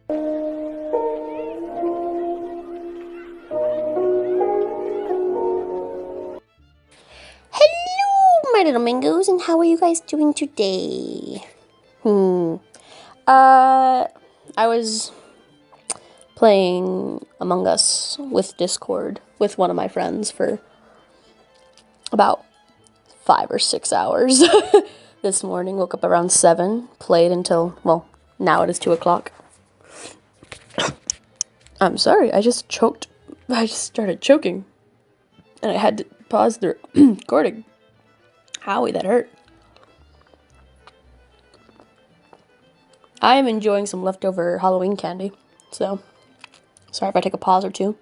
Hello, my little mangoes, and how are you guys doing today? I was playing Among Us with Discord with one of my friends for about 5 or 6 hours this morning. Woke up around 7, played until, well, now it is 2 o'clock. I'm sorry, I just choked. I just started choking. And I had to pause the recording. Howie, that hurt. I am enjoying some leftover Halloween candy, so sorry if I take a pause or two.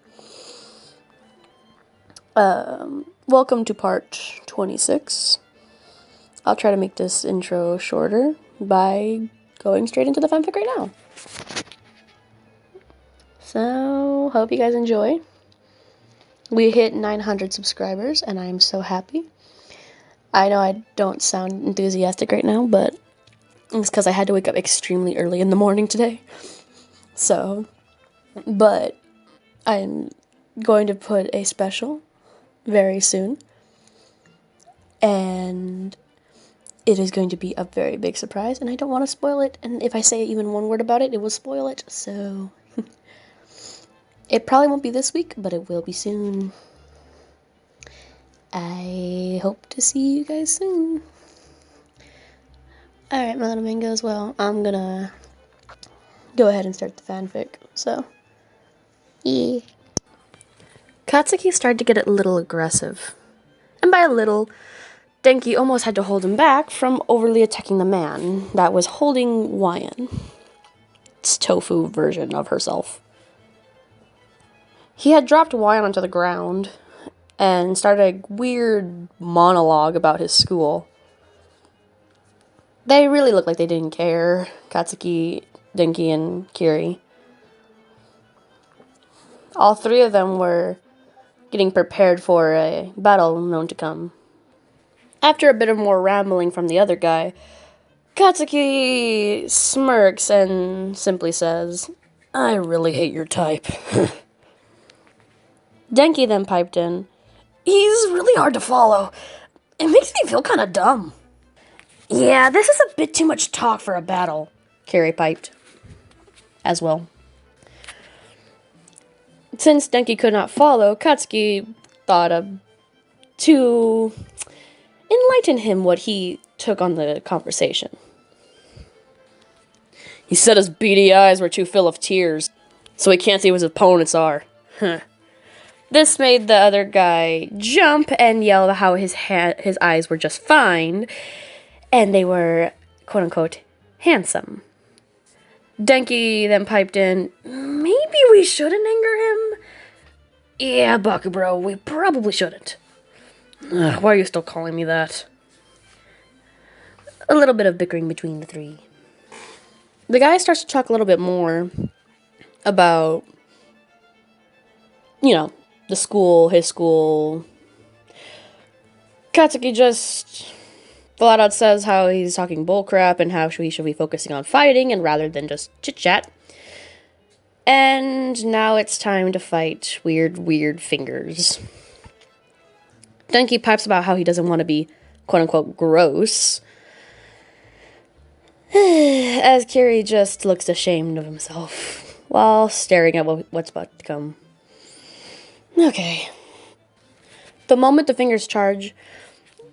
Welcome to part 26. I'll try to make this intro shorter by going straight into the fanfic right now. So, hope you guys enjoy. We hit 900 subscribers, and I am so happy. I know I don't sound enthusiastic right now, but it's because I had to wake up extremely early in the morning today. So, but I'm going to put a special very soon, and it is going to be a very big surprise, and I don't want to spoil it, and if I say even one word about it, it will spoil it, so it probably won't be this week, but it will be soon. I hope to see you guys soon. Alright, my little mangoes, well, I'm gonna go ahead and start the fanfic, so yeah. Katsuki started to get a little aggressive, and by a little, Denki almost had to hold him back from overly attacking the man that was holding Wyan. It's tofu version of herself. He had dropped Wyan onto the ground and started a weird monologue about his school. They really looked like they didn't care, Katsuki, Denki, and Kiri. All three of them were getting prepared for a battle known to come. After a bit of more rambling from the other guy, Katsuki smirks and simply says, "I really hate your type." Denki then piped in, "He's really hard to follow. It makes me feel kind of dumb." "Yeah, this is a bit too much talk for a battle," Kiri piped as well. Since Denki could not follow, Katsuki thought to enlighten him what he took on the conversation. "He said his beady eyes were too full of tears, so he can't see what his opponents are." This made the other guy jump and yell how his eyes were just fine, and they were, quote-unquote, handsome. Denki then piped in, "Maybe we shouldn't anger him?" "Yeah, Bakubro, we probably shouldn't." "Why are you still calling me that?" A little bit of bickering between the three. The guy starts to talk a little bit more about, the school, his school. Katsuki just flat out says how he's talking bullcrap and how he should be focusing on fighting and rather than just chit-chat. And now it's time to fight weird fingers. Denki pipes about how he doesn't want to be, quote-unquote, gross, as Kiri just looks ashamed of himself while staring at what's about to come. Okay. The moment the fingers charge,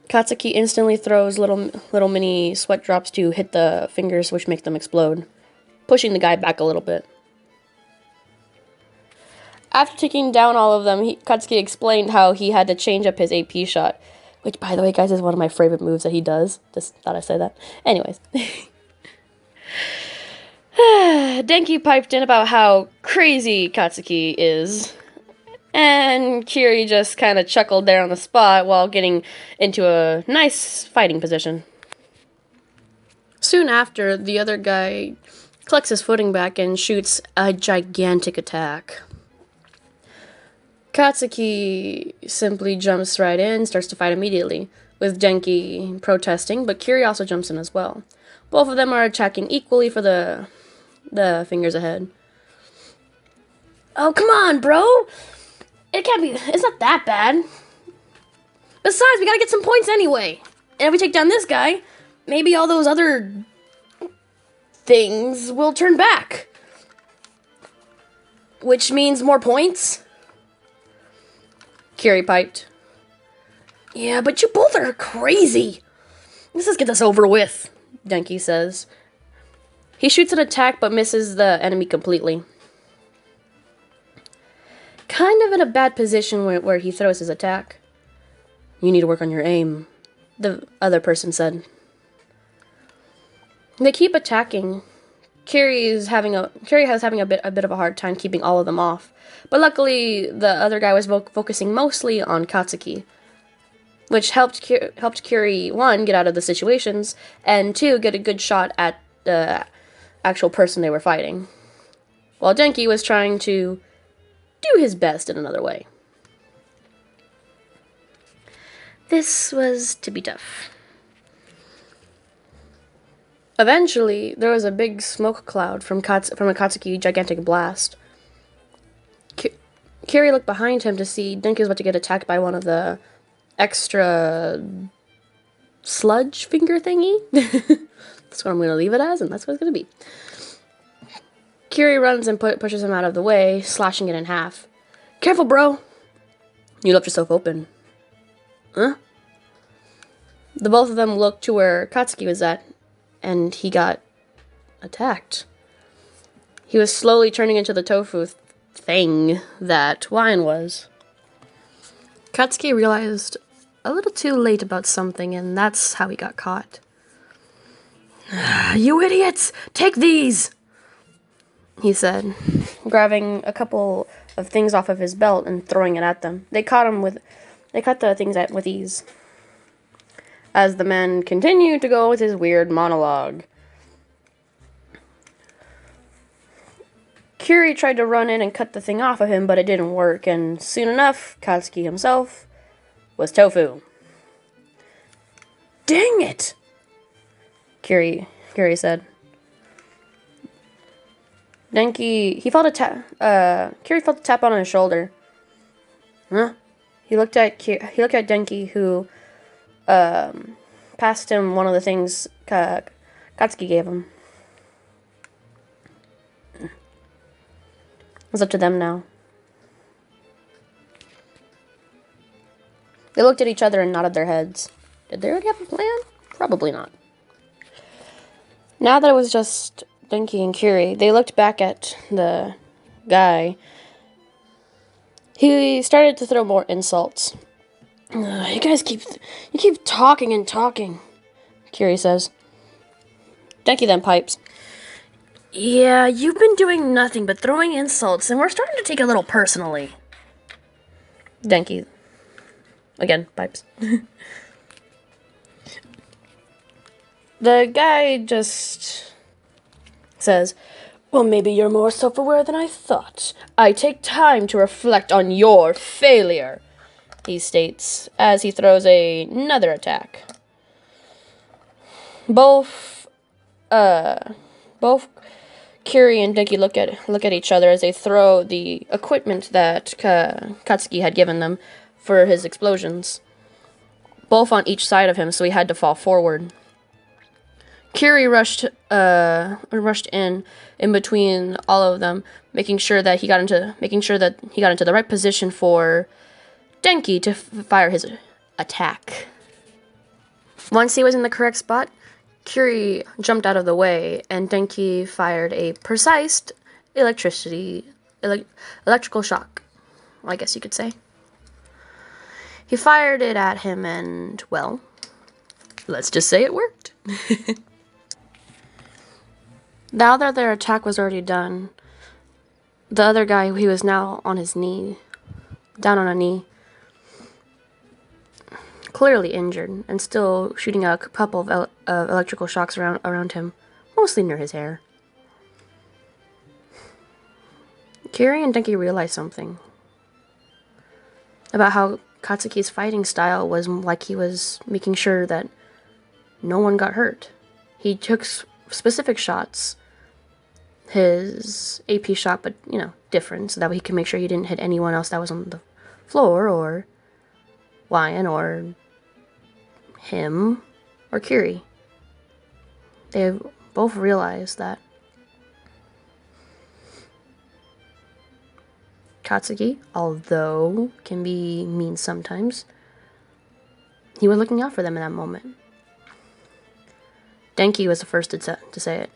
Katsuki instantly throws little mini sweat drops to hit the fingers, which make them explode, pushing the guy back a little bit. After taking down all of them, Katsuki explained how he had to change up his AP shot, which, by the way, guys, is one of my favorite moves that he does. Just thought I'd say that. Anyways. Denki piped in about how crazy Katsuki is, and Kiri just kind of chuckled there on the spot while getting into a nice fighting position. Soon after, the other guy collects his footing back and shoots a gigantic attack. Katsuki simply jumps right in, starts to fight immediately, with Denki protesting, but Kiri also jumps in as well. Both of them are attacking equally for the fingers ahead. Oh, come on, bro. It's not that bad. Besides, we gotta get some points anyway. And if we take down this guy, maybe all those other things will turn back. Which means more points. Kiri piped. Yeah, but you both are crazy. Let's just get this over with, Denki says. He shoots an attack but misses the enemy completely. Kind of in a bad position where he throws his attack. You need to work on your aim, the other person said. They keep attacking. Kiri has having a bit of a hard time keeping all of them off. But luckily, the other guy was focusing mostly on Katsuki, which helped Kiri, 1, get out of the situations, and 2, get a good shot at the actual person they were fighting, while Denki was trying to do his best in another way. This was to be tough. Eventually, there was a big smoke cloud from a Katsuki gigantic blast. Kiri looked behind him to see Denki was about to get attacked by one of the extra sludge finger thingy. That's what I'm going to leave it as, and that's what it's going to be. Kiri runs and pushes him out of the way, slashing it in half. Careful, bro! You left yourself open. Huh? The both of them looked to where Katsuki was at, and he got attacked. He was slowly turning into the tofu thing that wine was. Katsuki realized a little too late about something, and that's how he got caught. You idiots! Take these! He said, grabbing a couple of things off of his belt and throwing it at them. They cut the things with ease. As the man continued to go with his weird monologue. Kiri tried to run in and cut the thing off of him, but it didn't work, and soon enough, Katsuki himself was tofu. Dang it! Kiri said. Kiri felt a tap on his shoulder. Huh? He looked at Denki, who passed him one of the things Katsuki gave him. It was up to them now. They looked at each other and nodded their heads. Did they already have a plan? Probably not. Now that it was just Denki and Kiri, they looked back at the guy. He started to throw more insults. You guys keep talking and talking, Kiri says. Denki then pipes. Yeah, you've been doing nothing but throwing insults, and we're starting to take it a little personally. Denki again pipes. The guy just says, well, maybe you're more self-aware than I thought. I take time to reflect on your failure, he states, as he throws another attack. Both Kiri and Denki look at each other as they throw the equipment that Katsuki had given them for his explosions. Both on each side of him, so he had to fall forward. Kiri rushed in between all of them, making sure that he got into the right position for Denki to fire his attack. Once he was in the correct spot, Kiri jumped out of the way, and Denki fired a precise electrical shock, I guess you could say. He fired it at him, and, well, let's just say it worked. Now that their attack was already done, the other guy, he was now on his knee, down on a knee, clearly injured, and still shooting a couple of electrical shocks around him, mostly near his hair. Kiri and Denki realized something about how Katsuki's fighting style was like he was making sure that no one got hurt. He took specific shots, his AP shot, but, you know, different, so that way he can make sure he didn't hit anyone else that was on the floor, or Lion, or him, or Kiri. They both realized that Katsuki, although can be mean sometimes, he was looking out for them in that moment. Denki was the first to say it.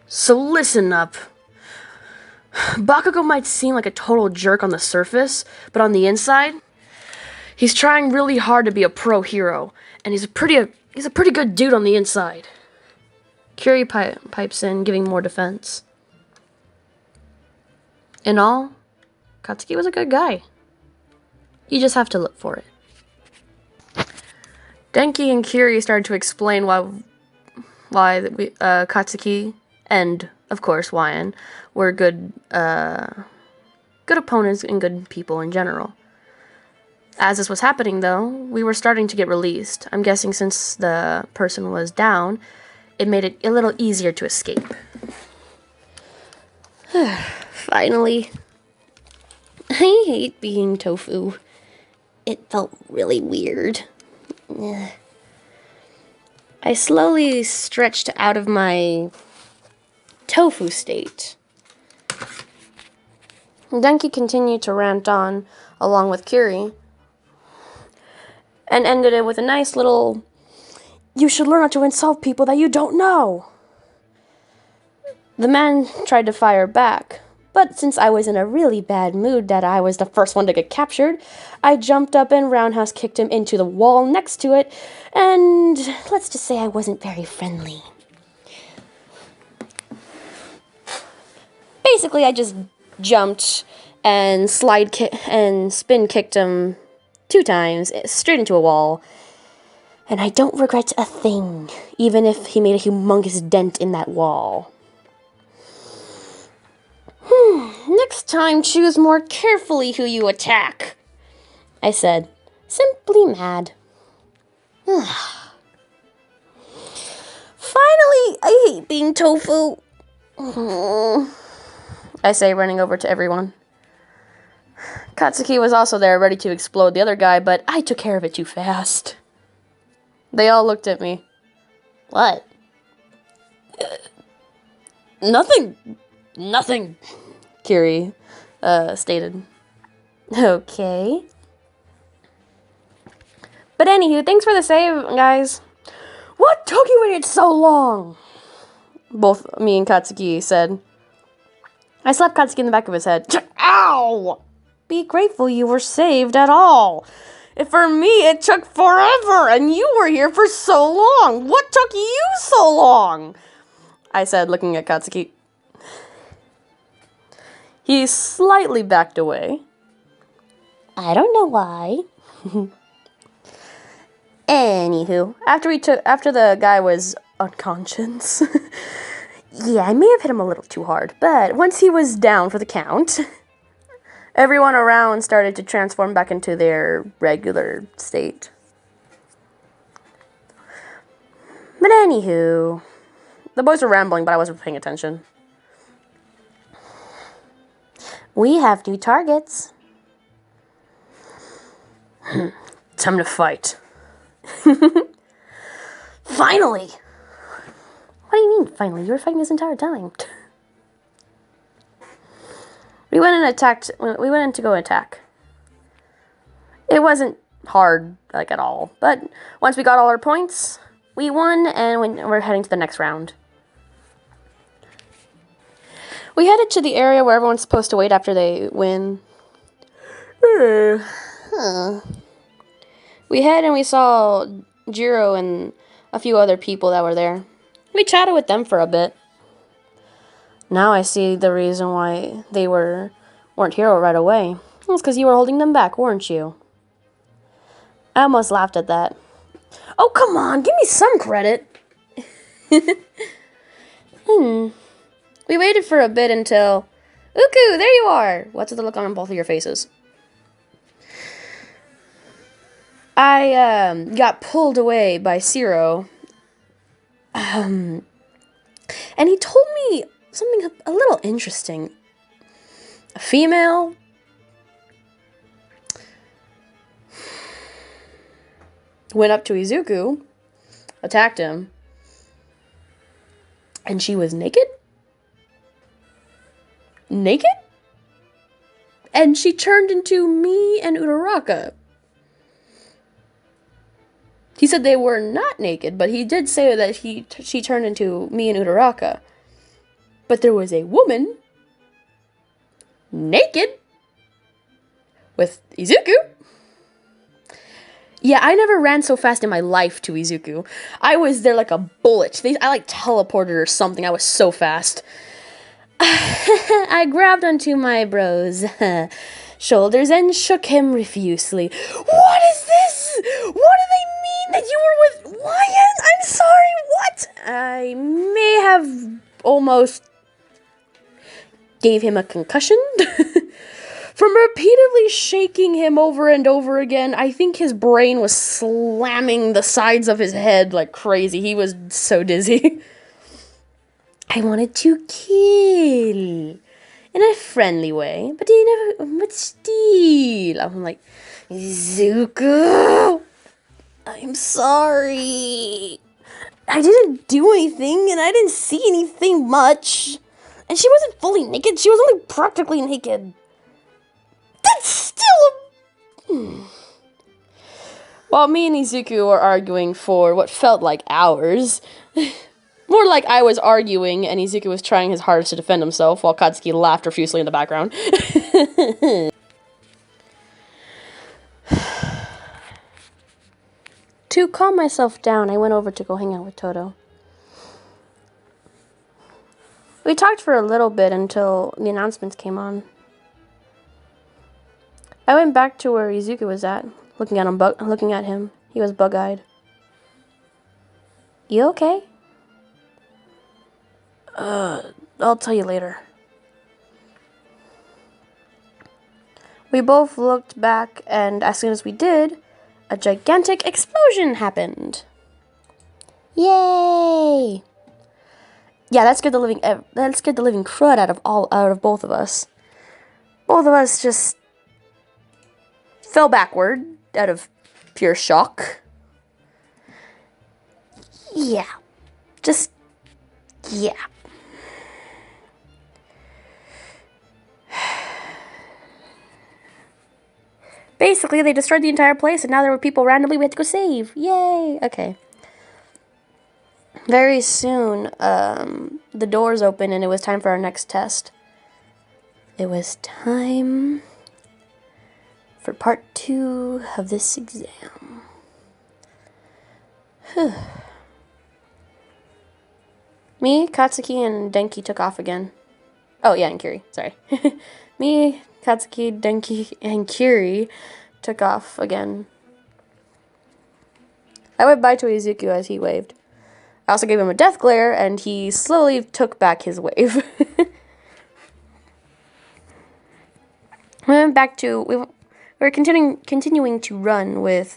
So listen up. Bakugo might seem like a total jerk on the surface, but on the inside, he's trying really hard to be a pro hero, and he's a pretty good dude on the inside. Kiri pipes in, giving more defense. In all, Katsuki was a good guy. You just have to look for it. Denki and Kiri started to explain why Katsuki and, of course, Lion were good opponents and good people in general. As this was happening, though, we were starting to get released. I'm guessing since the person was down, it made it a little easier to escape. Finally. I hate being tofu. It felt really weird. I slowly stretched out of my tofu state. Denki continued to rant on, along with Kiri, and ended it with a nice little, "You should learn not to insult people that you don't know." The man tried to fire back, but since I was in a really bad mood that I was the first one to get captured, I jumped up and roundhouse kicked him into the wall next to it, and let's just say I wasn't very friendly. Basically, I just jumped and spin kicked him 2 times, straight into a wall. And I don't regret a thing, even if he made a humongous dent in that wall. Next time, choose more carefully who you attack, I said, simply mad. Finally, I hate being tofu, I say, running over to everyone. Katsuki was also there, ready to explode the other guy, but I took care of it too fast. They all looked at me. What? Nothing, Kiri stated. Okay. But anywho, thanks for the save, guys. What took you waited so long? Both me and Katsuki said. I slapped Katsuki in the back of his head. Ow! Be grateful you were saved at all. If for me, it took forever, and you were here for so long. What took you so long? I said, looking at Katsuki. He slightly backed away. I don't know why. Anywho, after the guy was unconscious, yeah, I may have hit him a little too hard, but once he was down for the count, everyone around started to transform back into their regular state. But anywho, the boys were rambling, but I wasn't paying attention. We have new targets. Time to fight. Finally! What do you mean, finally? You were fighting this entire time. We went in to go attack. It wasn't hard, at all. But once we got all our points, we won, and we're heading to the next round. We headed to the area where everyone's supposed to wait after they win. We head and we saw Jiro and a few other people that were there. We chatted with them for a bit. Now I see the reason why they weren't hero right away. It's because you were holding them back, weren't you? I almost laughed at that. Oh, come on, give me some credit. We waited for a bit until... Uku, there you are! What's the look on both of your faces? I got pulled away by Zero. And he told me something a little interesting. A female went up to Izuku, attacked him, and she was naked? Naked? And she turned into me and Uraraka. He said they were not naked, but he did say that she turned into me and Uraraka. But there was a woman naked with Izuku. Yeah, I never ran so fast in my life to Izuku. I was there like a bullet. I like teleported or something. I was so fast. I grabbed onto my bro's shoulders and shook him refusely. What is this? What do they mean that you were with Lion? I'm sorry, what? I may have almost gave him a concussion. From repeatedly shaking him over and over again, I think his brain was slamming the sides of his head like crazy. He was so dizzy. I wanted to kill in a friendly way, but still. I'm like, Izuku, I'm sorry. I didn't do anything, and I didn't see anything much. And she wasn't fully naked. She was only practically naked. That's still While me and Izuku were arguing for what felt like hours, more like I was arguing and Izuku was trying his hardest to defend himself while Katsuki laughed profusely in the background. To calm myself down, I went over to go hang out with Toto. We talked for a little bit until the announcements came on. I went back to where Izuku was at, looking at him. He was bug-eyed. You okay? I'll tell you later. We both looked back, and as soon as we did, a gigantic explosion happened. Yay! Yeah, that scared the living crud out of both of us. Both of us just fell backward out of pure shock. Yeah. Yeah. Basically, they destroyed the entire place, and now there were people randomly we had to go save. Yay! Okay. Very soon, the doors opened, and it was time for our next test. It was time for part 2 of this exam. Me, Katsuki, and Denki took off again. Oh, yeah, and Kiri. Sorry. Me, Katsuki, Denki, and Kiri took off again. I waved bye to Izuku as he waved. I also gave him a death glare, and he slowly took back his wave. We went back to... We were continuing to run with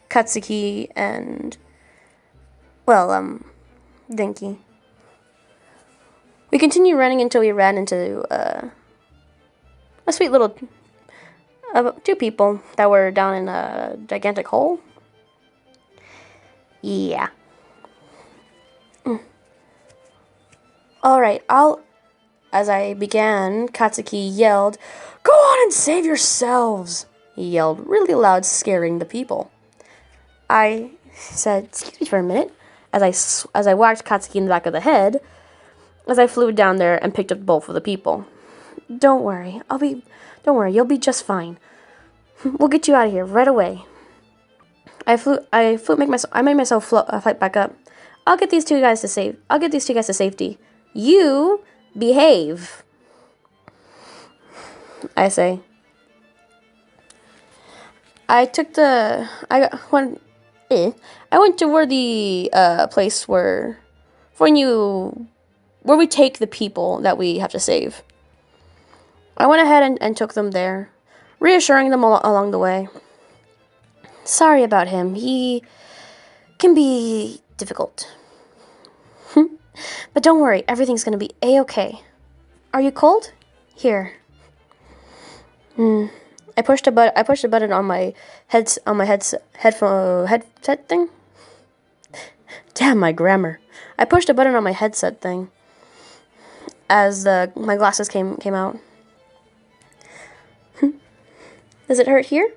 Katsuki and... Denki. We continued running until we ran into a sweet little... 2 people that were down in a gigantic hole. Yeah. Alright, As I began, Katsuki yelled, "Go on and save yourselves!" He yelled really loud, scaring the people. I said, "Excuse me for a minute," as I whacked Katsuki in the back of the head, as I flew down there and picked up both of the people. Don't worry, you'll be just fine. We'll get you out of here right away." I made myself flight back up. I'll get these two guys to safety. You behave, I say. I went to where the place where we take the people that we have to save. I went ahead and took them there, reassuring them along the way. Sorry about him. He can be difficult. But don't worry, everything's gonna be a-okay. Are you cold? Here. I pushed a button on my headset thing. Damn my grammar. I pushed a button on my headset thing as my glasses came out. Does it hurt here?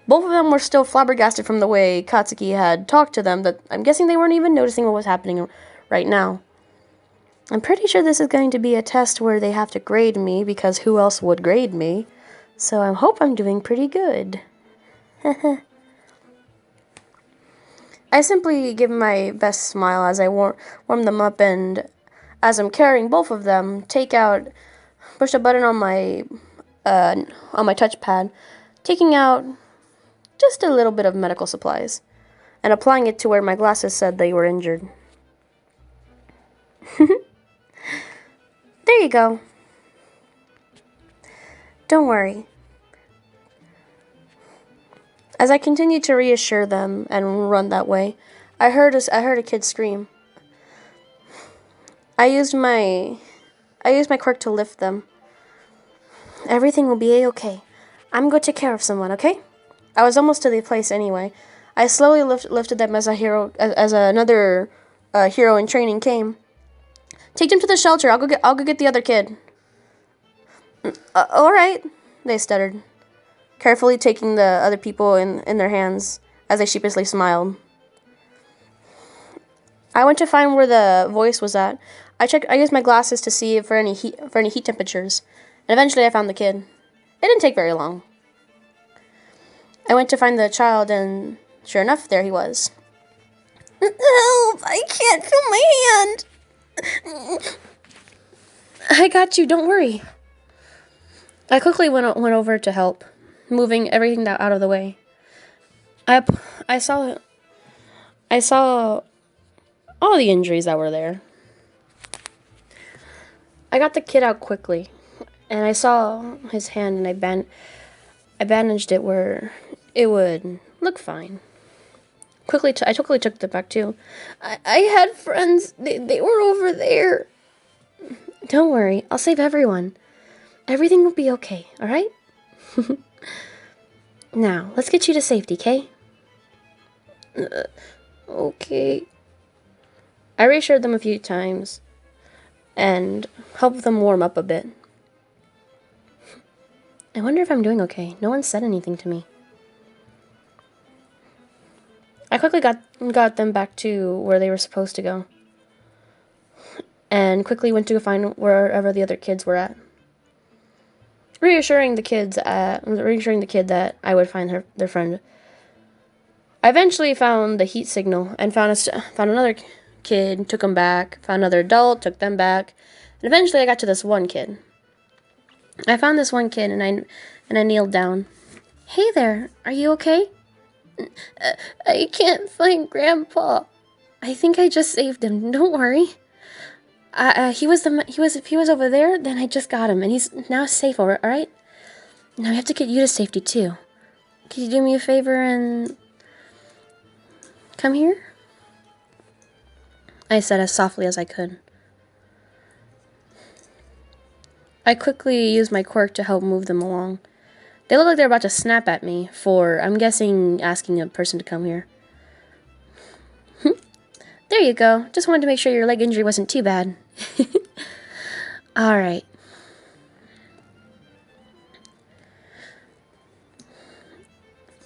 Both of them were still flabbergasted from the way Katsuki had talked to them, that I'm guessing they weren't even noticing what was happening right now. I'm pretty sure this is going to be a test where they have to grade me, because who else would grade me? So I hope I'm doing pretty good. I simply give my best smile as I warm them up, and as I'm carrying both of them, push a button on my touchpad, taking out just a little bit of medical supplies, and applying it to where my glasses said they were injured. There you go. Don't worry. As I continued to reassure them and run that way, I heard a kid scream. I used my quirk to lift them. Everything will be a-okay. I'm going to take care of someone, okay? I was almost to the place anyway. I slowly lifted them as another hero in training came. Take them to the shelter. I'll go get the other kid. All right, they stuttered, carefully taking the other people in their hands as they sheepishly smiled. I went to find where the voice was at. I used my glasses to see for any heat temperatures, and eventually I found the kid. It didn't take very long. I went to find the child, and sure enough, there he was. Help! I can't feel my hand. I got you, don't worry. I quickly went over to help, moving everything out of the way. I saw all the injuries that were there. I got the kid out quickly, and I saw his hand, and I bandaged it where it would look fine. I quickly took them back too. I had friends. They were over there. Don't worry, I'll save everyone. Everything will be okay, alright? Now, let's get you to safety, okay? Okay. I reassured them a few times and helped them warm up a bit. I wonder if I'm doing okay. No one said anything to me. I quickly got them back to where they were supposed to go, and quickly went to find wherever the other kids were at, reassuring the kid that I would find their friend. I eventually found the heat signal and found another kid, took him back, found another adult, took them back, and eventually I got to this one kid. I found this one kid, and I kneeled down. Hey there, are you okay? I can't find Grandpa. I think I just saved him. Don't worry. He was over there. Then I just got him, and he's now safe. All right. Now we have to get you to safety too. Can you do me a favor and come here? I said as softly as I could. I quickly used my quirk to help move them along. They look like they're about to snap at me for, I'm guessing, asking a person to come here. There you go. Just wanted to make sure your leg injury wasn't too bad. Alright.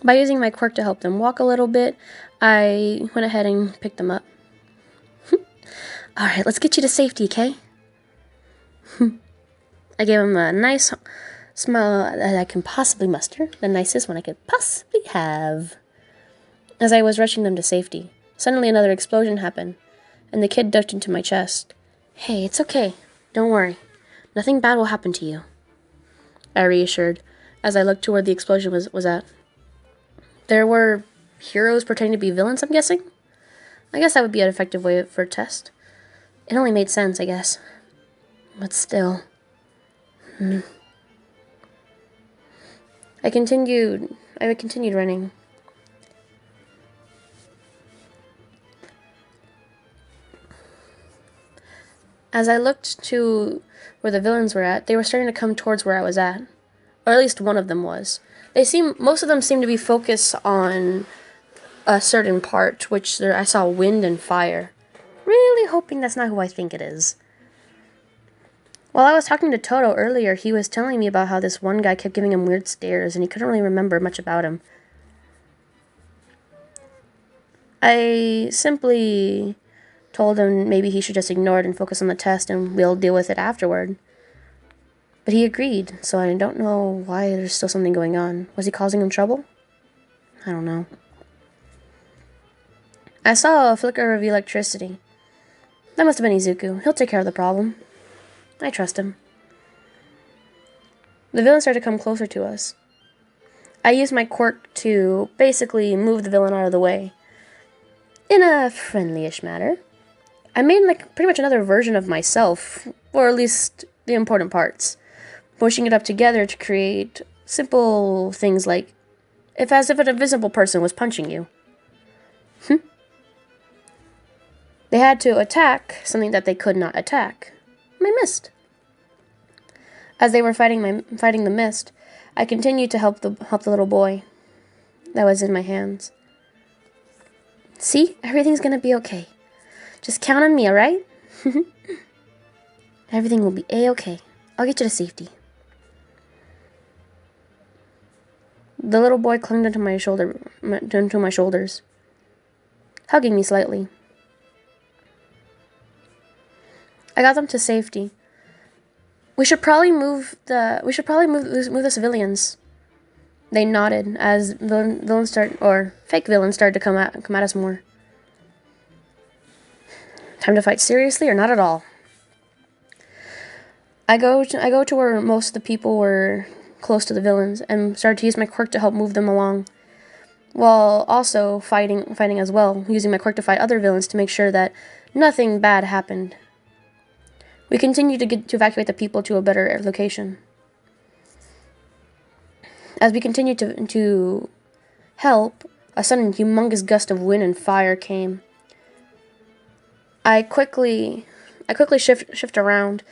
By using my quirk to help them walk a little bit, I went ahead and picked them up. Alright, let's get you to safety, okay? I gave him a nice smile that I can possibly muster, the nicest one I could possibly have. As I was rushing them to safety, suddenly another explosion happened, and the kid ducked into my chest. Hey, it's okay. Don't worry. Nothing bad will happen to you, I reassured, as I looked to where the explosion was at. There were heroes pretending to be villains, I'm guessing? I guess that would be an effective way for a test. It only made sense, I guess. But still. I continued running. As I looked to where the villains were at, they were starting to come towards where I was at. Or at least one of them was. Most of them seemed to be focused on a certain part, which I saw wind and fire. Really hoping that's not who I think it is. While I was talking to Toto earlier, he was telling me about how this one guy kept giving him weird stares, and he couldn't really remember much about him. I simply told him maybe he should just ignore it and focus on the test, and we'll deal with it afterward. But he agreed, so I don't know why there's still something going on. Was he causing him trouble? I don't know. I saw a flicker of electricity. That must have been Izuku. He'll take care of the problem. I trust him. The villain started to come closer to us. I used my quirk to basically move the villain out of the way. In a friendly-ish manner. I made pretty much another version of myself, or at least the important parts, pushing it up together to create simple things like as if an invisible person was punching you. They had to attack something that they could not attack. My mist. As they were fighting the mist, I continued to help the little boy that was in my hands. See, everything's gonna be okay. Just count on me, alright? Everything will be A-okay. I'll get you to safety. The little boy clung onto my shoulders, hugging me slightly. I got them to safety. We should probably move the civilians. They nodded as fake villains started to come at us more. Time to fight seriously or not at all. I go to where most of the people were close to the villains and started to use my quirk to help move them along, while also fighting as well, using my quirk to fight other villains to make sure that nothing bad happened. We continued to evacuate the people to a better location. As we continued to help, a sudden humongous gust of wind and fire came. I quickly shift around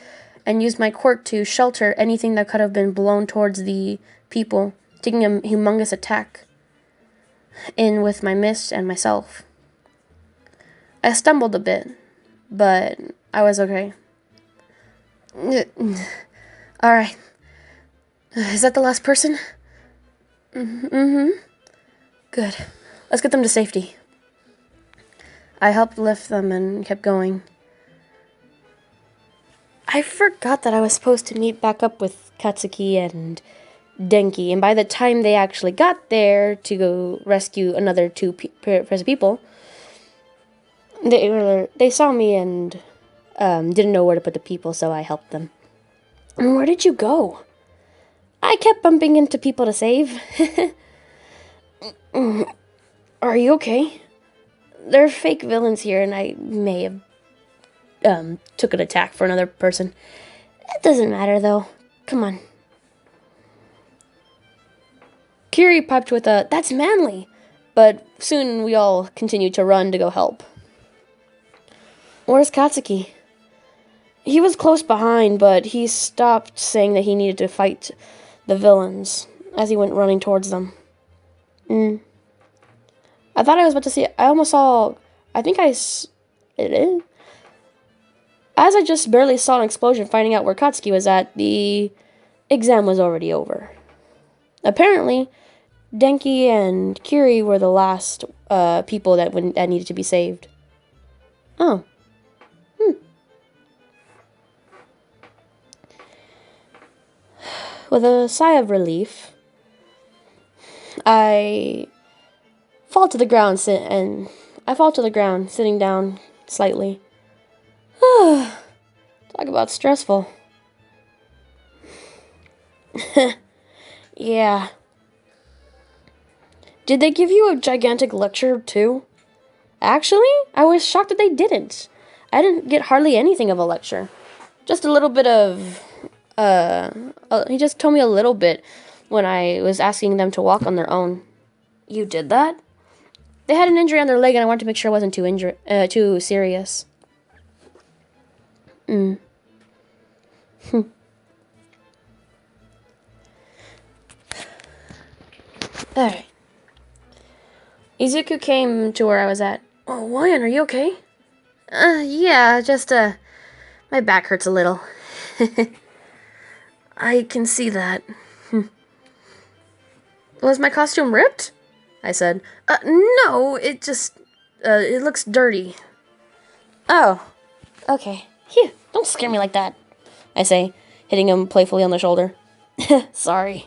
and used my quirk to shelter anything that could have been blown towards the people, taking a humongous attack in with my mist and myself. I stumbled a bit, but I was okay. Alright. Is that the last person? Mm-hmm. Good. Let's get them to safety. I helped lift them and kept going. I forgot that I was supposed to meet back up with Katsuki and Denki, and by the time they actually got there to go rescue another two people, they saw me and didn't know where to put the people, so I helped them. Where did you go? I kept bumping into people to save. Are you okay? There are fake villains here, and I may have took an attack for another person. It doesn't matter, though. Come on. Kiri piped with a, "That's manly!" But soon we all continued to run to go help. Where's Katsuki? He was close behind, but he stopped saying that he needed to fight the villains as he went running towards them. I thought I was about to see. I almost saw. It is. As I just barely saw an explosion, finding out where Katsuki was at, the exam was already over. Apparently, Denki and Kiri were the last people that needed to be saved. Oh. With a sigh of relief, I fall to the ground, sitting down slightly. Talk about stressful. Yeah. Did they give you a gigantic lecture, too? Actually, I was shocked that they didn't. I didn't get hardly anything of a lecture. Just a little bit of, he just told me a little bit when I was asking them to walk on their own. You did that? They had an injury on their leg, and I wanted to make sure it wasn't too serious. Mm. Alright. Izuku came to where I was at. Oh, Lion, are you okay? Yeah, just, my back hurts a little. I can see that. Was my costume ripped? I said. No, it just, it looks dirty. Oh, okay. Phew, don't scare me like that, I say, hitting him playfully on the shoulder. Sorry.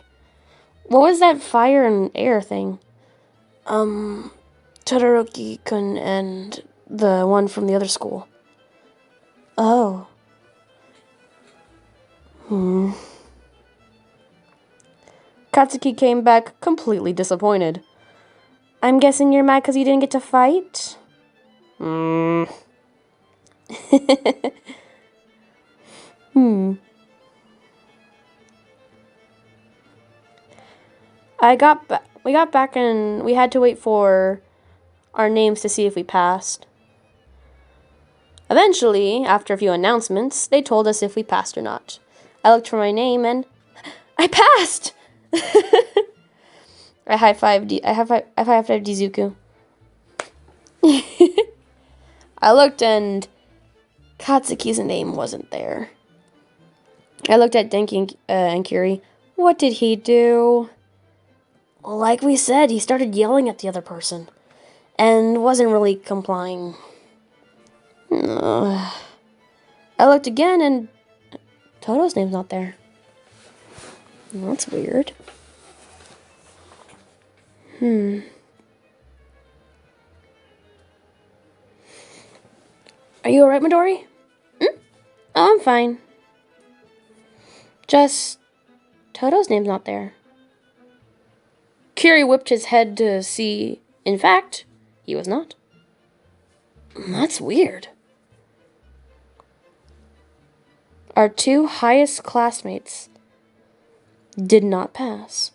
What was that fire and air thing? Todoroki-kun and the one from the other school. Oh. Katsuki came back completely disappointed. I'm guessing you're mad because you didn't get to fight? We got back and we had to wait for our names to see if we passed. Eventually, after a few announcements, they told us if we passed or not. I looked for my name and I passed. I high-fived Izuku. I looked and Katsuki's name wasn't there. I looked at Denki and Kiri. What did he do? Like we said, he started yelling at the other person and wasn't really complying. I looked again and Toto's name's not there. That's weird. Are you alright, Midori? Oh, I'm fine. Just Toto's name's not there. Kiri whipped his head to see. In fact, he was not. That's weird. Our two highest classmates did not pass.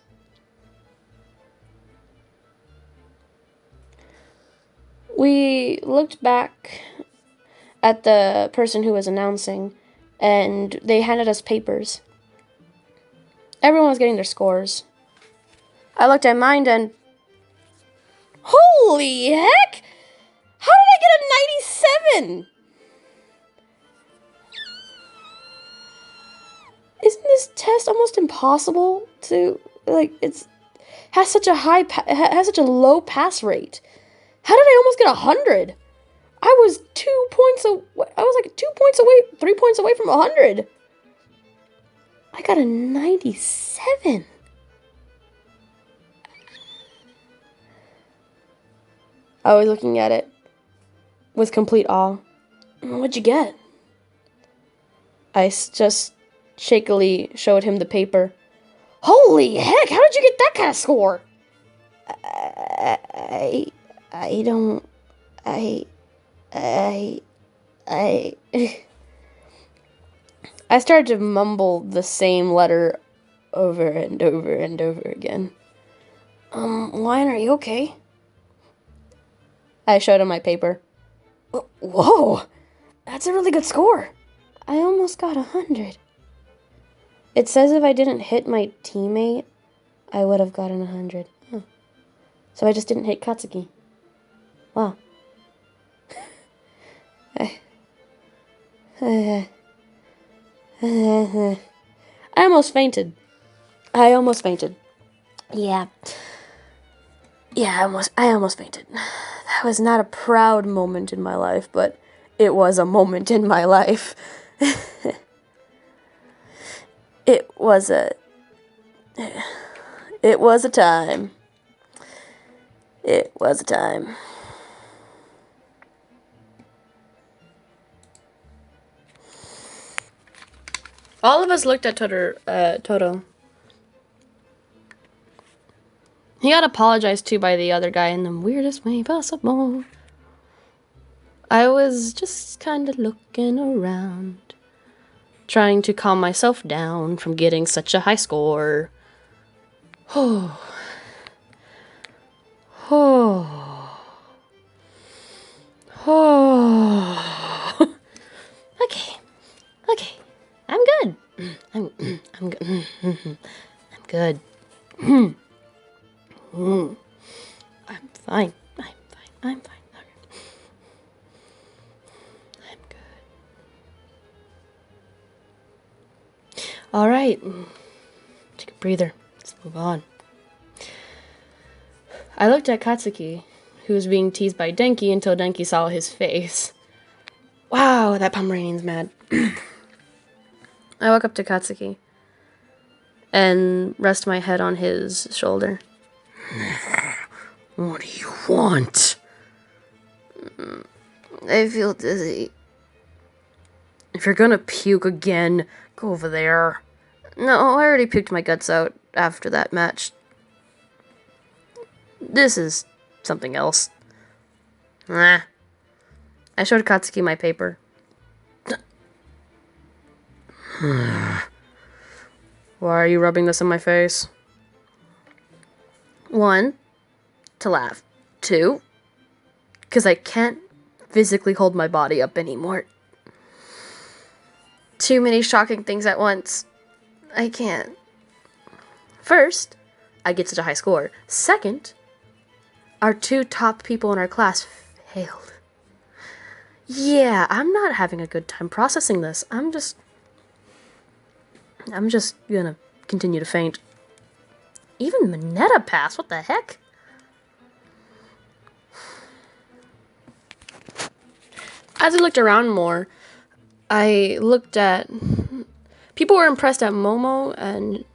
We looked back at the person who was announcing, and they handed us papers. Everyone was getting their scores. I looked at mine and... Holy heck! How did I get a 97? Isn't this test almost impossible to, like, has such a low pass rate? How did I almost get 100? I was 2 points away. I was like 2 points away, 3 points away from 100. I got a 97. I was looking at it with complete awe. What'd you get? I just shakily showed him the paper. Holy heck, how did you get that kind of score? I started to mumble the same letter over and over and over again. Lion, are you okay? I showed him my paper. Whoa, that's a really good score. I almost got 100. It says if I didn't hit my teammate, I would have gotten 100. Oh. So I just didn't hit Katsuki. Wow. I almost fainted. Yeah. Yeah, I almost fainted. That was not a proud moment in my life, but it was a moment in my life. It was a time. It was a time. All of us looked at Toto. He got apologized to by the other guy in the weirdest way possible. I was just kind of looking around, trying to calm myself down from getting such a high score. Oh. Okay. I'm good. I'm good. I'm fine. I'm fine. Okay. I'm good. All right. Take a breather. Let's move on. I looked at Katsuki, who was being teased by Denki until Denki saw his face. Wow, that Pomeranian's mad. I walk up to Katsuki and rest my head on his shoulder. What do you want? I feel dizzy. If you're gonna puke again, go over there. No, I already puked my guts out after that match. This is something else. I showed Katsuki my paper. Why are you rubbing this in my face? 1, to laugh. 2, because I can't physically hold my body up anymore. Too many shocking things at once. I can't. First, I get such a high score. Second, our 2 top people in our class failed. Yeah, I'm not having a good time processing this. I'm just gonna continue to faint. Even Mineta passed. What the heck? As I looked around more, I looked at... People were impressed at Momo and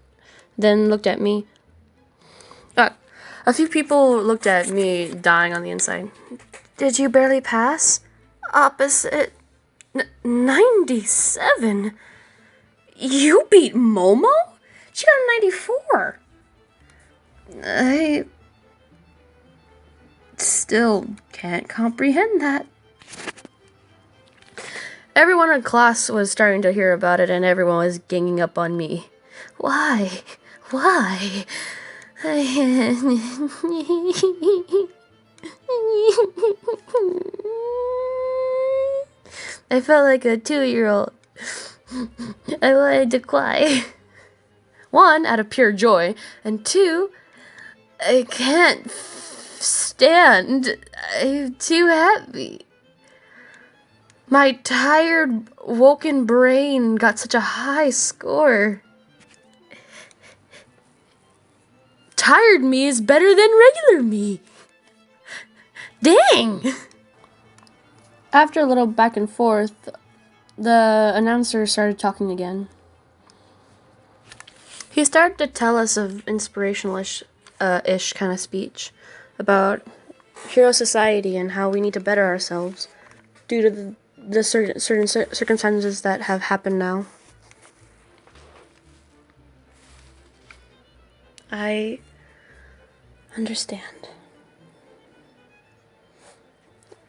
then looked at me. A few people looked at me dying on the inside. Did you barely pass? Opposite 97? You beat Momo? She got a 94. I still can't comprehend that. Everyone in class was starting to hear about it, and everyone was ganging up on me. Why? Why? I felt like a 2-year-old. I wanted to cry. 1, out of pure joy, and 2, I can't stand. I'm too happy. My tired, woken brain got such a high score. Tired me is better than regular me. Dang! After a little back and forth, the announcer started talking again. He started to tell us of inspirational-ish kind of speech about hero society and how we need to better ourselves due to the certain circumstances that have happened now. I understand.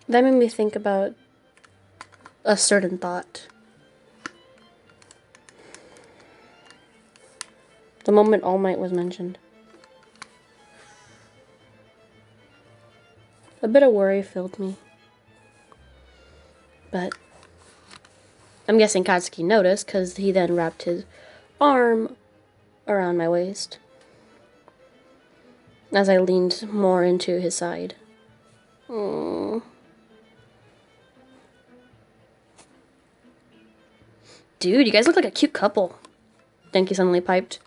That made me think about a certain thought. The moment All Might was mentioned. A bit of worry filled me. But I'm guessing Katsuki noticed, because he then wrapped his arm around my waist as I leaned more into his side. Aww. Dude, you guys look like a cute couple, Denki suddenly piped.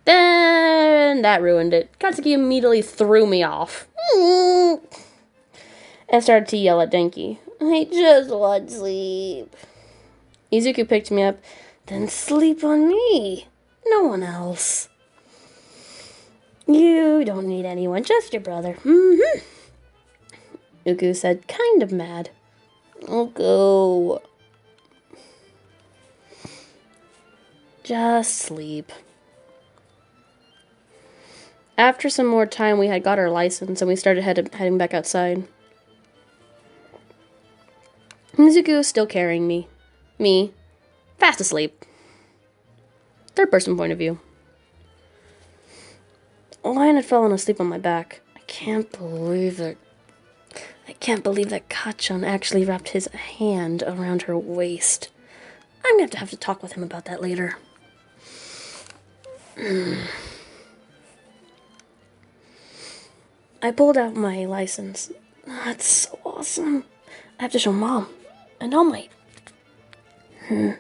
Then that ruined it. Katsuki immediately threw me off and started to yell at Denki. I just want sleep. Izuku picked me up. Then sleep on me. No one else. You don't need anyone, just your brother. Uku said, kind of mad. I'll go. Just sleep. After some more time, we had got our license and we started heading back outside. Mizuku was still carrying me. Me. Fast asleep. Third person point of view. Lion had fallen asleep on my back. I can't believe that Kachan actually wrapped his hand around her waist. I'm gonna have to talk with him about that later. I pulled out my license. That's so awesome. I have to show Mom and All Might. I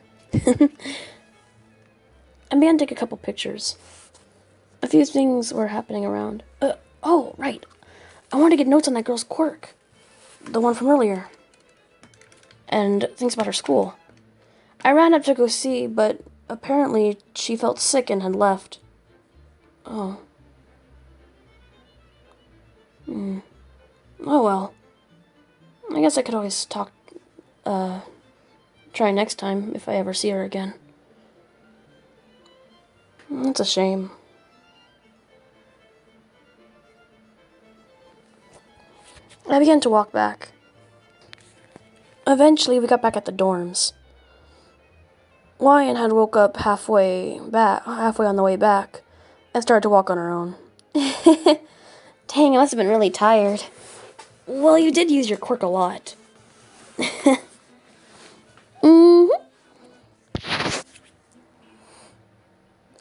began to take a couple pictures. A few things were happening around. Oh, right. I wanted to get notes on that girl's quirk. The one from earlier. And things about her school. I ran up to go see, but apparently she felt sick and had left. Oh. Oh well. I guess I could always try next time if I ever see her again. That's a shame. I began to walk back. Eventually, we got back at the dorms. Wyan had woke up halfway on the way back, and started to walk on her own. Dang, I must have been really tired. Well, you did use your quirk a lot.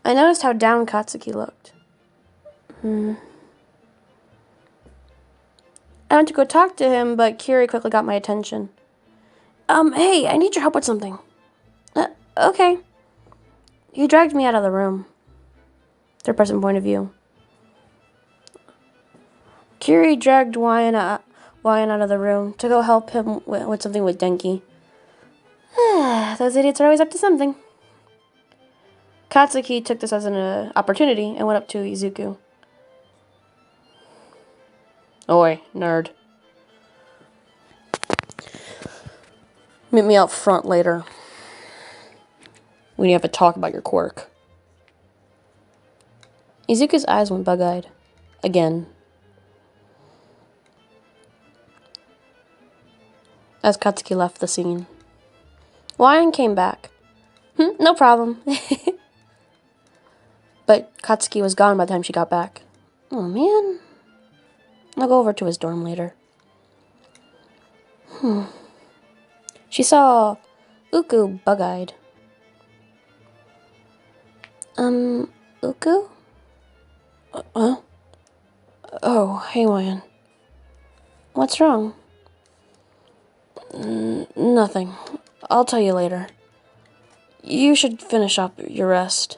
I noticed how down Katsuki looked. I went to go talk to him, but Kiri quickly got my attention. Hey, I need your help with something. Okay. He dragged me out of the room. Third-person point of view. Kiri dragged Wyan out of the room to go help him with something with Denki. Those idiots are always up to something. Katsuki took this as an opportunity and went up to Izuku. Oi, nerd. Meet me out front later. We need to have a talk about your quirk. Izuku's eyes went bug-eyed. Again. As Katsuki left the scene. Wyan came back. No problem. But Katsuki was gone by the time she got back. Oh, man. I'll go over to his dorm later. She saw Uku bug-eyed. Uku? Oh, hey, Wyan. What's wrong? Nothing. I'll tell you later. You should finish up your rest.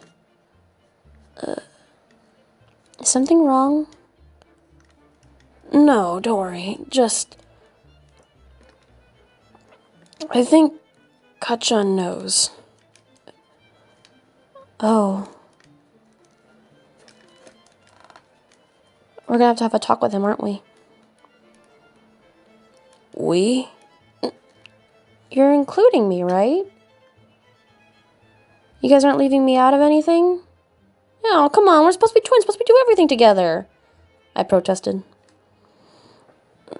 Is something wrong? No, don't worry. Just... I think Kachan knows. Oh. We're gonna have a talk with him, aren't we? We? You're including me, right? You guys aren't leaving me out of anything? No, come on, we're supposed to be twins, supposed to do everything together. I protested.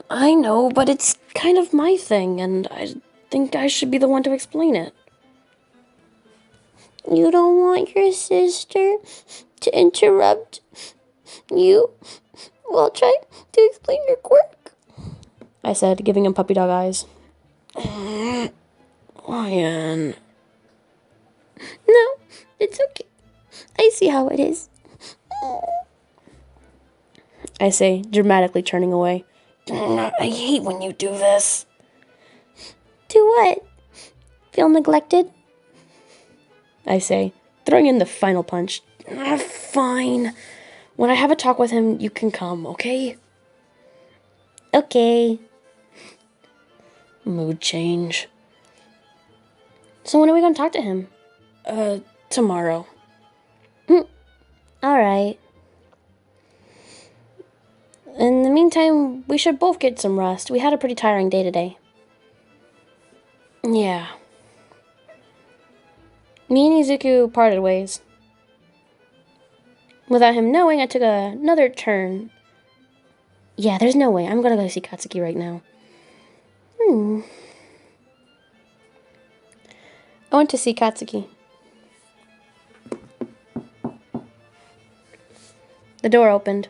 I know, but it's kind of my thing, and I think I should be the one to explain it. You don't want your sister to interrupt you? Well, try to explain your quirk, I said, giving him puppy dog eyes. Wyan. No, it's okay. I see how it is. I say, dramatically turning away. I hate when you do this. Do what? Feel neglected? I say, throwing in the final punch. Fine. When I have a talk with him, you can come, okay? Okay. Mood change. So when are we going to talk to him? Tomorrow. Alright. In the meantime, we should both get some rest. We had a pretty tiring day today. Yeah. Me and Izuku parted ways. Without him knowing, I took another turn. Yeah, there's no way. I'm gonna go see Katsuki right now. I went to see Katsuki. The door opened.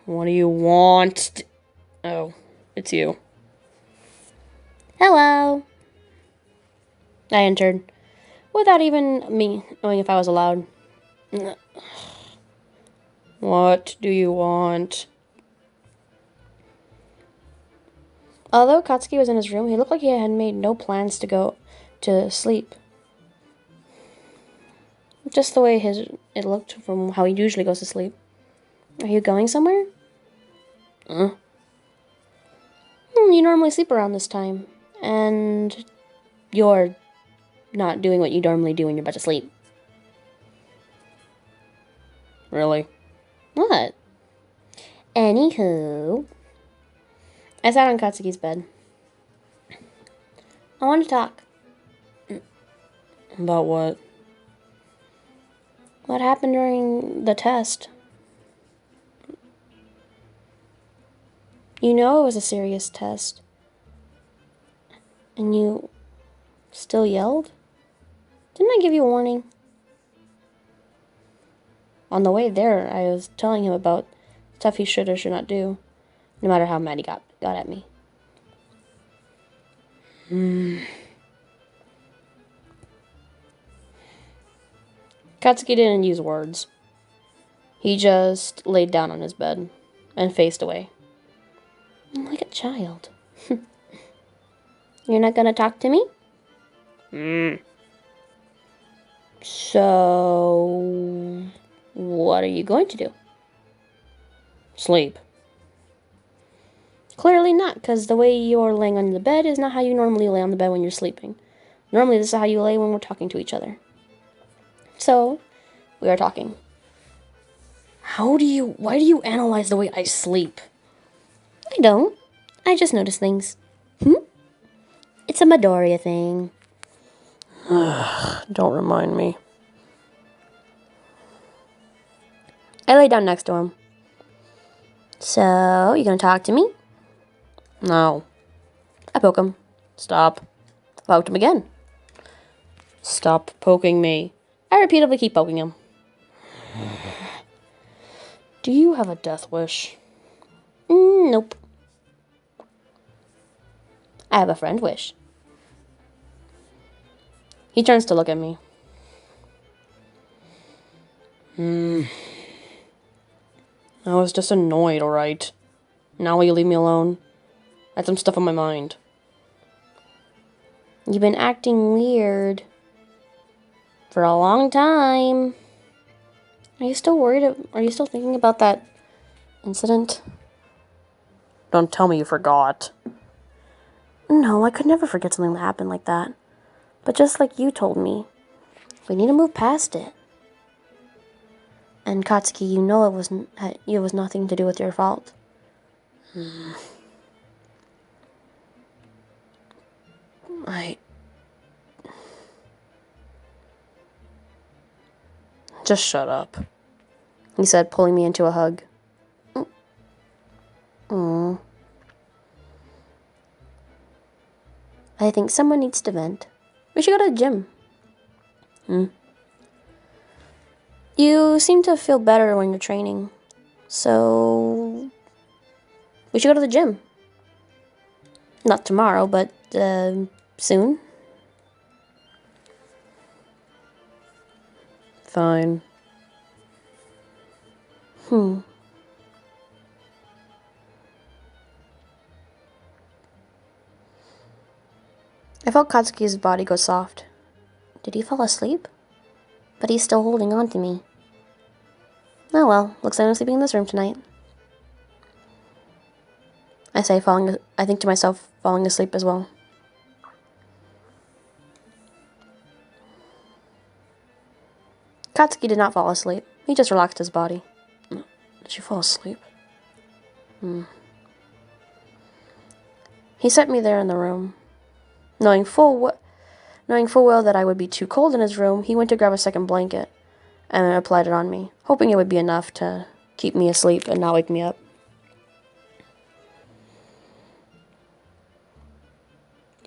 What do you want? Oh, it's you. Hello. I entered, without even me knowing if I was allowed. What do you want? Although Katsuki was in his room, he looked like he had made no plans to go to sleep. Just the way it looked from how he usually goes to sleep. Are you going somewhere? You normally sleep around this time. And you're not doing what you normally do when you're about to sleep. Really? What? Anywho, I sat on Katsuki's bed. I want to talk. About what? What happened during the test? You know it was a serious test. And you still yelled? Didn't I give you a warning? On the way there, I was telling him about stuff he should or should not do, no matter how mad he got at me. Katsuki didn't use words. He just laid down on his bed and faced away. Like a child. You're not gonna talk to me? So, what are you going to do? Sleep. Clearly not, because the way you're laying on the bed is not how you normally lay on the bed when you're sleeping. Normally, this is how you lay when we're talking to each other. So, we are talking. Why do you analyze the way I sleep? I don't. I just notice things. It's a Midoriya thing. Don't remind me. I lay down next to him. So, you gonna talk to me? No. I poke him. Stop. I poked him again. Stop poking me. I repeatedly keep poking him. Do you have a death wish? Nope. I have a friend wish. He turns to look at me. I was just annoyed, alright? Now will you leave me alone? I had some stuff on my mind. You've been acting weird for a long time. Are you still worried? Are you still thinking about that incident? Don't tell me you forgot. No, I could never forget something that happened like that. But just like you told me, we need to move past it. And Katsuki, you know it was nothing to do with your fault. Just shut up. He said, pulling me into a hug. I think someone needs to vent. We should go to the gym. You seem to feel better when you're training. So, we should go to the gym. Not tomorrow, but soon. Fine. I felt Katsuki's body go soft. Did he fall asleep? But he's still holding on to me. Oh well, looks like I'm sleeping in this room tonight. I think to myself, falling asleep as well. Katsuki did not fall asleep. He just relaxed his body. Did you fall asleep? He set me there in the room. Knowing full well that I would be too cold in his room, he went to grab a second blanket and applied it on me, hoping it would be enough to keep me asleep and not wake me up.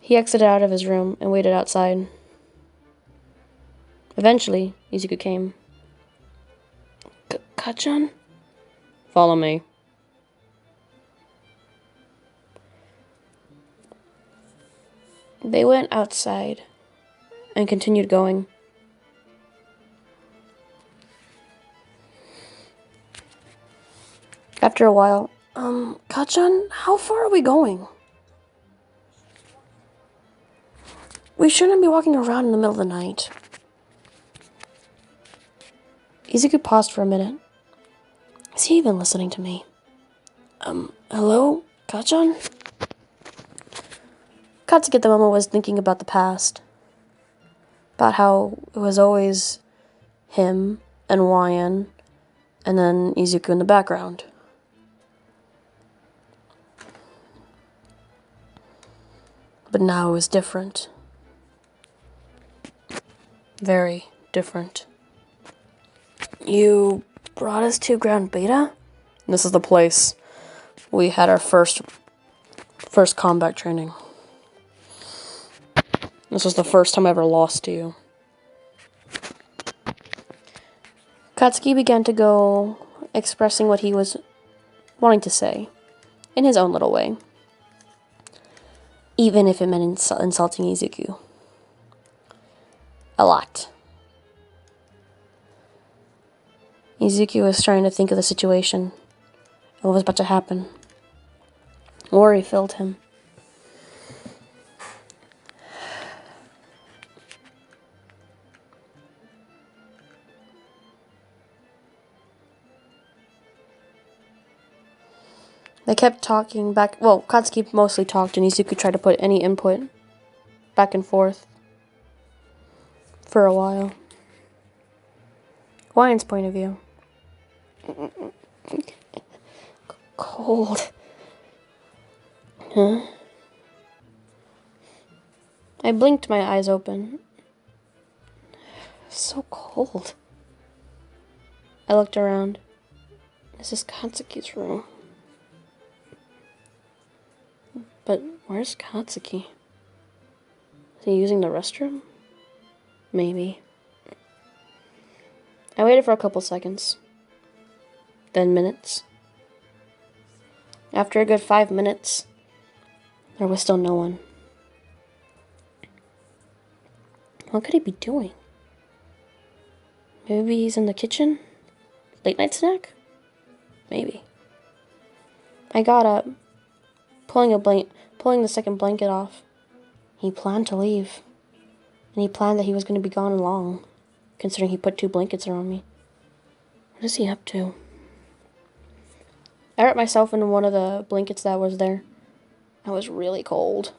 He exited out of his room and waited outside. Eventually, Izuku came. Kachan? Follow me. They went outside and continued going. After a while, Kachan, how far are we going? We shouldn't be walking around in the middle of the night. Izuku paused for a minute. Is he even listening to me? Hello? Kachan? Katsuki at the moment was thinking about the past. About how it was always him and Wayan, and then Izuku in the background. But now it was different. Very different. You brought us to Ground Beta? This is the place we had our first combat training. This was the first time I ever lost to you. Katsuki began to go, expressing what he was wanting to say, in his own little way. Even if it meant insulting Izuku. A lot. Izuku was trying to think of the situation, and what was about to happen. Worry filled him. They kept talking back. Well, Katsuki mostly talked, and Izuku tried to put any input back and forth for a while. Wayan's point of view. Cold. Huh? I blinked, my eyes open. So cold. I looked around. This is Katsuki's room. But where's Katsuki? Is he using the restroom? Maybe. I waited for a couple seconds. Then minutes. After a good 5 minutes, there was still no one. What could he be doing? Maybe he's in the kitchen? Late night snack? Maybe. I got up, pulling the second blanket off. He planned to leave. And he planned that he was going to be gone long, considering he put 2 blankets around me. What is he up to? I wrapped myself in one of the blankets that was there. I was really cold.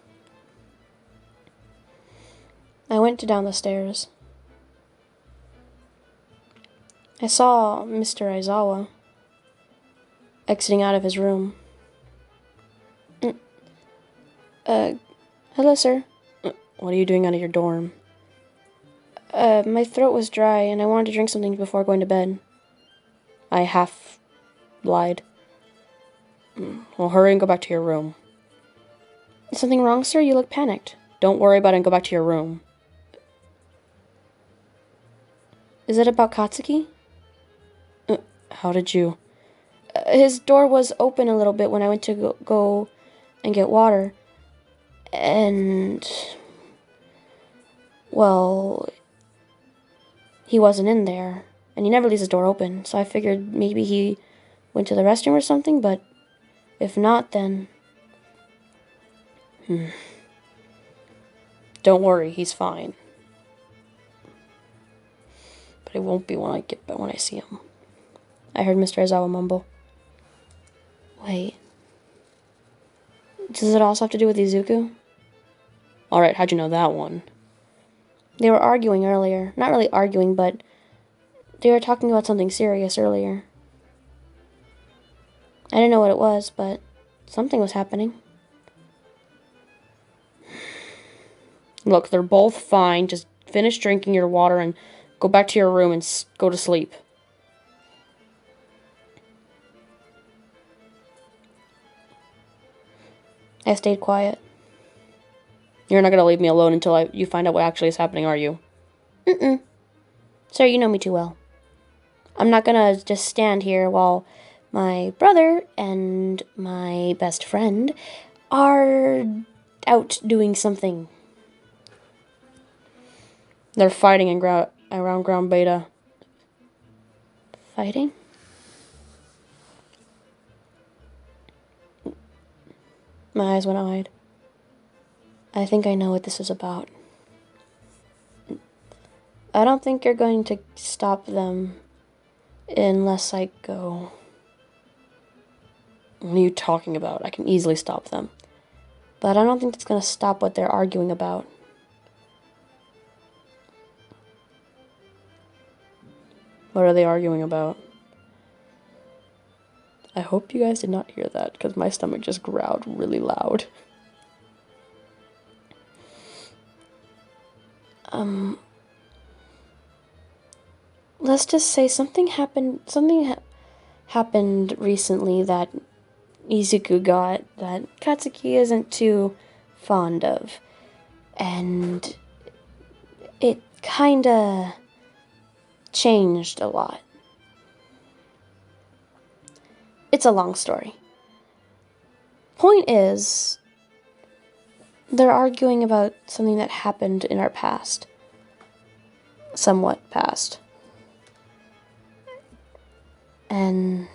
I went down the stairs. I saw Mr. Aizawa exiting out of his room. Hello, sir. What are you doing out of your dorm? My throat was dry, and I wanted to drink something before going to bed. I half lied. Well, hurry and go back to your room. Is something wrong, sir? You look panicked. Don't worry about it and go back to your room. Is it about Katsuki? How did you... his door was open a little bit when I went to go and get water. And... well... he wasn't in there. And he never leaves his door open. So I figured maybe he went to the restroom or something, but... if not, then... Don't worry, he's fine. But it won't be when I see him. I heard Mr. Aizawa mumble. Wait. Does it also have to do with Izuku? Alright, how'd you know that one? They were arguing earlier. Not really arguing, but they were talking about something serious earlier. I didn't know what it was, but something was happening. Look, they're both fine. Just finish drinking your water and go back to your room and go to sleep. I stayed quiet. You're not going to leave me alone until you find out what actually is happening, are you? Sir, you know me too well. I'm not going to just stand here while my brother and my best friend are out doing something. They're fighting around Ground Beta. Fighting? My eyes went wide. I think I know what this is about. I don't think you're going to stop them unless I go. What are you talking about? I can easily stop them. But I don't think it's going to stop what they're arguing about. What are they arguing about? I hope you guys did not hear that, because my stomach just growled really loud. Let's just say something happened. Happened recently that Izuku got that Katsuki isn't too fond of, and it kinda changed a lot. It's a long story. Point is, they're arguing about something that happened in our past. Somewhat past. And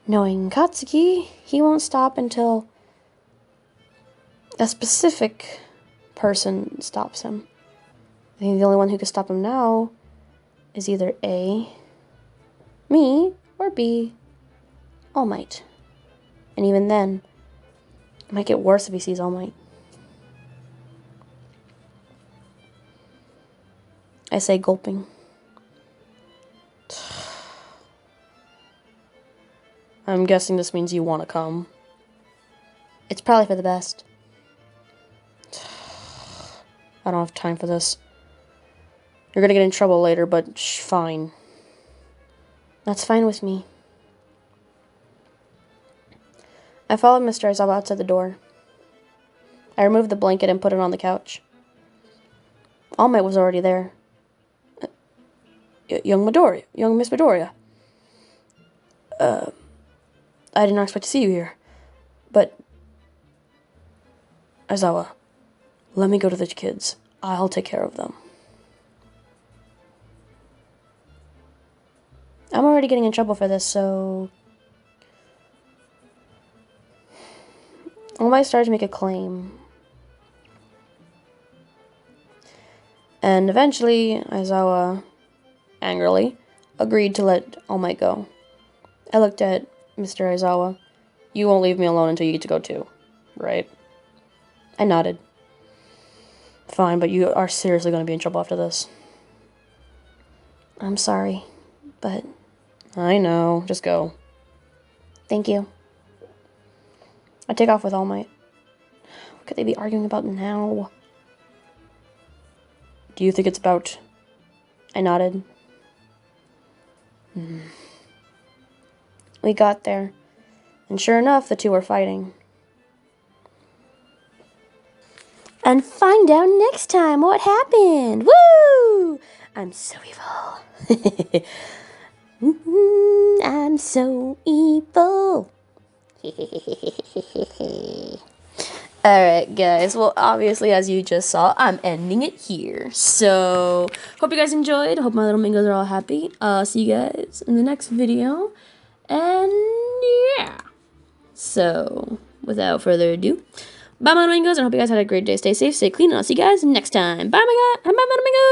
knowing Katsuki, he won't stop until a specific person stops him. I think the only one who can stop him now is either A, me, or B, All Might. And even then, it might get worse if he sees All Might. I say gulping. I'm guessing this means you want to come. It's probably for the best. I don't have time for this. You're gonna get in trouble later, but fine. That's fine with me. I followed Mr. Aizawa outside the door. I removed the blanket and put it on the couch. All Might was already there. Young Miss Midoriya. I did not expect to see you here. But, Aizawa, let me go to the kids. I'll take care of them. I'm already getting in trouble for this, so... All Might started to make a claim. And eventually, Aizawa, angrily, agreed to let All Might go. I looked at Mr. Aizawa. You won't leave me alone until you get to go too, right? I nodded. Fine, but you are seriously going to be in trouble after this. I'm sorry, but... I know, just go. Thank you. I take off with All Might. What could they be arguing about now? Do you think it's about... I nodded. We got there, and sure enough, the two were fighting. And find out next time what happened. Woo! I'm so evil. I'm so evil. Alright, guys. Well, obviously, as you just saw, I'm ending it here. So, hope you guys enjoyed. Hope my little mingos are all happy. See you guys in the next video. And, yeah. So, without further ado, bye, my little mingos. And I hope you guys had a great day. Stay safe, stay clean, and I'll see you guys next time. Bye, my God. Bye, my little mingos.